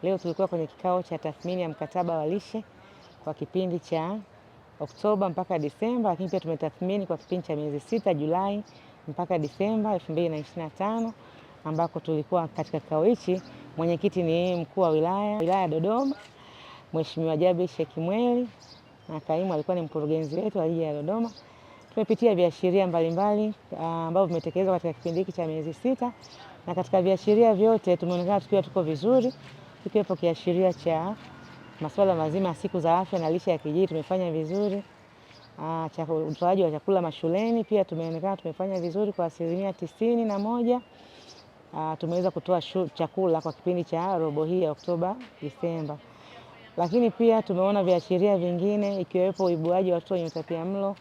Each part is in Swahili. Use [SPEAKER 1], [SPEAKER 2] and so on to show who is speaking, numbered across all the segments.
[SPEAKER 1] Leo tulikuwa kwenye kikao cha tathmini ya mkataba wa lishe kwa kipindi cha Oktoba mpaka Disemba, lakini pia tumetathmini kwa kipindi cha miezi 6 Julai mpaka Disemba 2025, ambako tulikuwa katika kikao hichi. Mwenyekiti ni mkuu wa wilaya ya Dodoma Mheshimiwa Jabir Sheikh Mweli, na kaimu alikuwa ni mkurugenzi wetu wa jiji la Dodoma. Tumepitia viashiria mbalimbali ambavyo vimetekelezwa katika kipindi hiki cha miezi 6, na katika viashiria vyote tumeonekana tukiwa tuko vizuri, tukiwepo kiashiria cha masuala mazima ya siku za afya na lishe ya kijiji tumefanya vizuri. Utoaji wa chakula mashuleni pia tumeonekana tumefanya vizuri kwa 91%. Tumeweza kutoa chakula kwa kipindi cha robo hii ya Oktoba Disemba. Lakini pia tumeona viashiria vingine ikiwepo uibuaji wa watoto wenye utapiamlo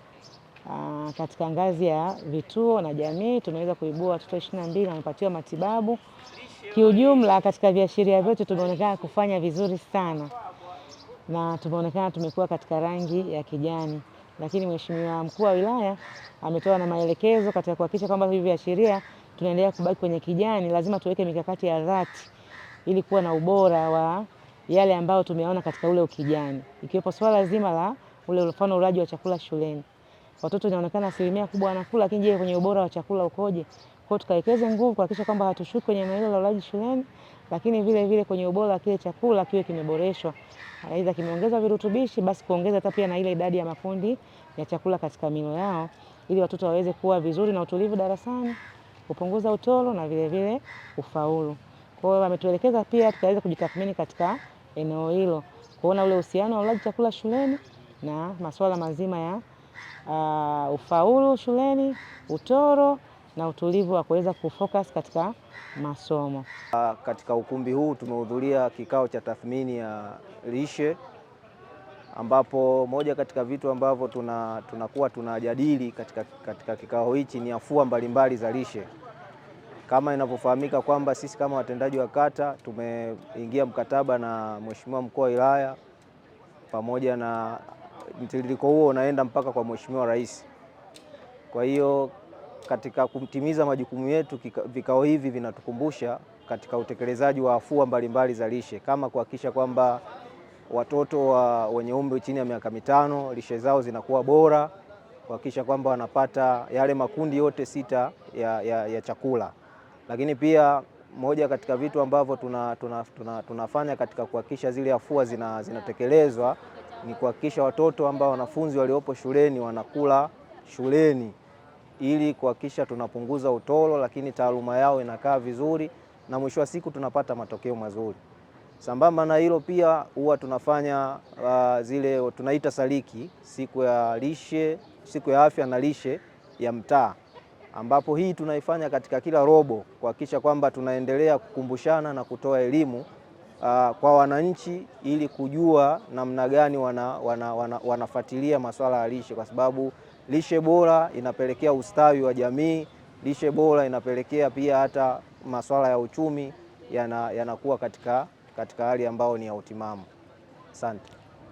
[SPEAKER 1] katika ngazi ya vituo na jamii. Tumeweza kuibua watoto 22 wamepatiwa matibabu. Kiujumla katika viashiria vyote tumeonekana kufanya vizuri sana, na tumeonekana tumekuwa katika rangi ya kijani. Lakini Mheshimiwa mkuu wa wilaya ametoa na maelekezo katika kuhakikisha kwamba hivi viashiria tunaendelea kubaki kwenye kijani. Lazima tuweke mikakati ya dhati ili kuwa na ubora wa yale ambayo tumeona katika ule ukijani, ikiwepo swala zima la ule mfano ulaji wa chakula shuleni. Watoto inaonekana asilimia kubwa wanakula, lakini je, kwenye ubora wa chakula ukoje? Kwa tukawekeze nguvu kuhakikisha kwamba hatushuki kwenye maeneo ya ulaji shuleni, lakini vile vile kwenye ubora wa kile chakula kiwe kimeboreshwa. Aidha kimeongeza virutubishi, basi kuongeza hata pia na ile idadi ya makundi ya chakula katika milo yao, ili watoto waweze kuwa vizuri na utulivu darasani, kupunguza utoro na vile vile ufaulu. Kwa hiyo wametuelekeza pia tukaweza kujitathmini katika eneo hilo, kuona ule uhusiano wa ulaji chakula shuleni na masuala mazima ya ufaulu shuleni, utoro na utulivu wa kuweza kufocus katika masomo.
[SPEAKER 2] Katika ukumbi huu tumehudhuria kikao cha tathmini ya lishe, ambapo moja katika vitu ambavyo tunakuwa tunajadili katika kikao hichi ni afua mbalimbali za lishe. Kama inavyofahamika kwamba sisi kama watendaji wa kata tumeingia mkataba na Mheshimiwa mkuu wa wilaya, pamoja na mtiririko huo unaenda mpaka kwa Mheshimiwa Rais. Kwa hiyo katika kutimiza majukumu yetu, vikao hivi vinatukumbusha katika utekelezaji wa afua mbalimbali za lishe, kama kuhakikisha kwamba watoto wenye umri chini ya miaka 5 lishe zao zinakuwa bora, kuhakikisha kwamba wanapata yale makundi yote 6 ya chakula. Lakini pia moja katika vitu ambavyo tunafanya katika kuhakikisha zile afua zinatekelezwa ni kuhakikisha watoto ambao wanafunzi waliopo shuleni wanakula shuleni, ili kuhakikisha tunapunguza utoro, lakini taaluma yao inakaa vizuri na mwisho wa siku tunapata matokeo mazuri. Sambamba na hilo pia huwa tunafanya zile tunaita saliki, siku ya lishe, siku ya afya na lishe ya mtaa, ambapo hii tunaifanya katika kila robo kuhakikisha kwamba tunaendelea kukumbushana na kutoa elimu kwa wananchi, ili kujua namna gani wanafuatilia masuala ya lishe, kwa sababu lishe bora inapelekea ustawi wa jamii, lishe bora inapelekea pia hata masuala ya uchumi yanakuwa katika hali ambayo ni ya utimamu. Asante.